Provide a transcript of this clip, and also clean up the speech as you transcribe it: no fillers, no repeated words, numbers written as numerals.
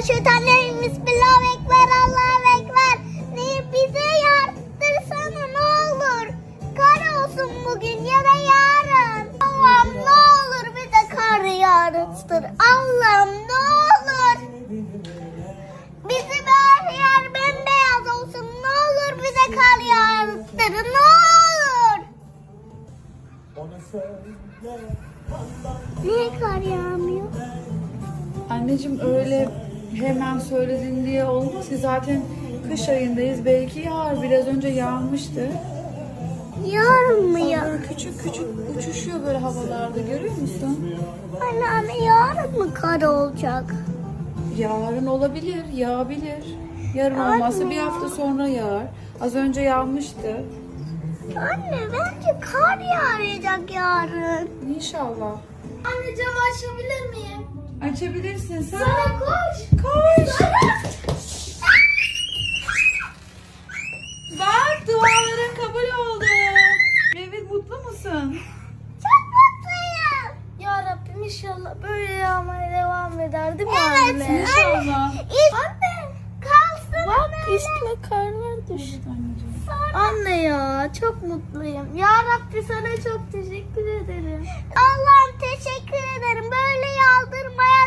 Mineşşeytanirracim. Bismillahü ekber. Allahu ekber. Bize yağdırsana ne olur. Kar olsun bugün ya da yarın. Allah'ım ne olur bize kar yağdırsın. Allah'ım ne olur. Bizim her yer bembeyaz olsun. Ne olur bize kar yağdırsın. Ne olur. Niye kar yağmıyor? Anneciğim öyle hemen söyledin diye olmaz ki, zaten kış ayındayız, belki yağar. Biraz önce yağmıştı. Yarın mı ya? Böyle küçük küçük uçuşuyor böyle havalarda, görüyor musun? Anne yarın mı kar olacak? Yarın olabilir, yağabilir. Yarın olmazsa bir hafta sonra yağar. Az önce yağmıştı. Anne bence kar yağacak yarın. İnşallah. Anne camı açabilir miyim? Açabilirsin sen. Sana koş. Koş. Bak, duaların kabul oldu. Evet, mutlu musun? Çok mutluyum. Ya Rabbim inşallah böyle yağmaya devam eder değil mi Evet. anne? İnşallah. Anne kalsın. Bak üstüne karlar düştü. Evet anneciğim. Anne ya çok mutluyum. Ya Rabbi sana çok teşekkür ederim. Allah'ım teşekkür ederim. Böyle yağdırmaya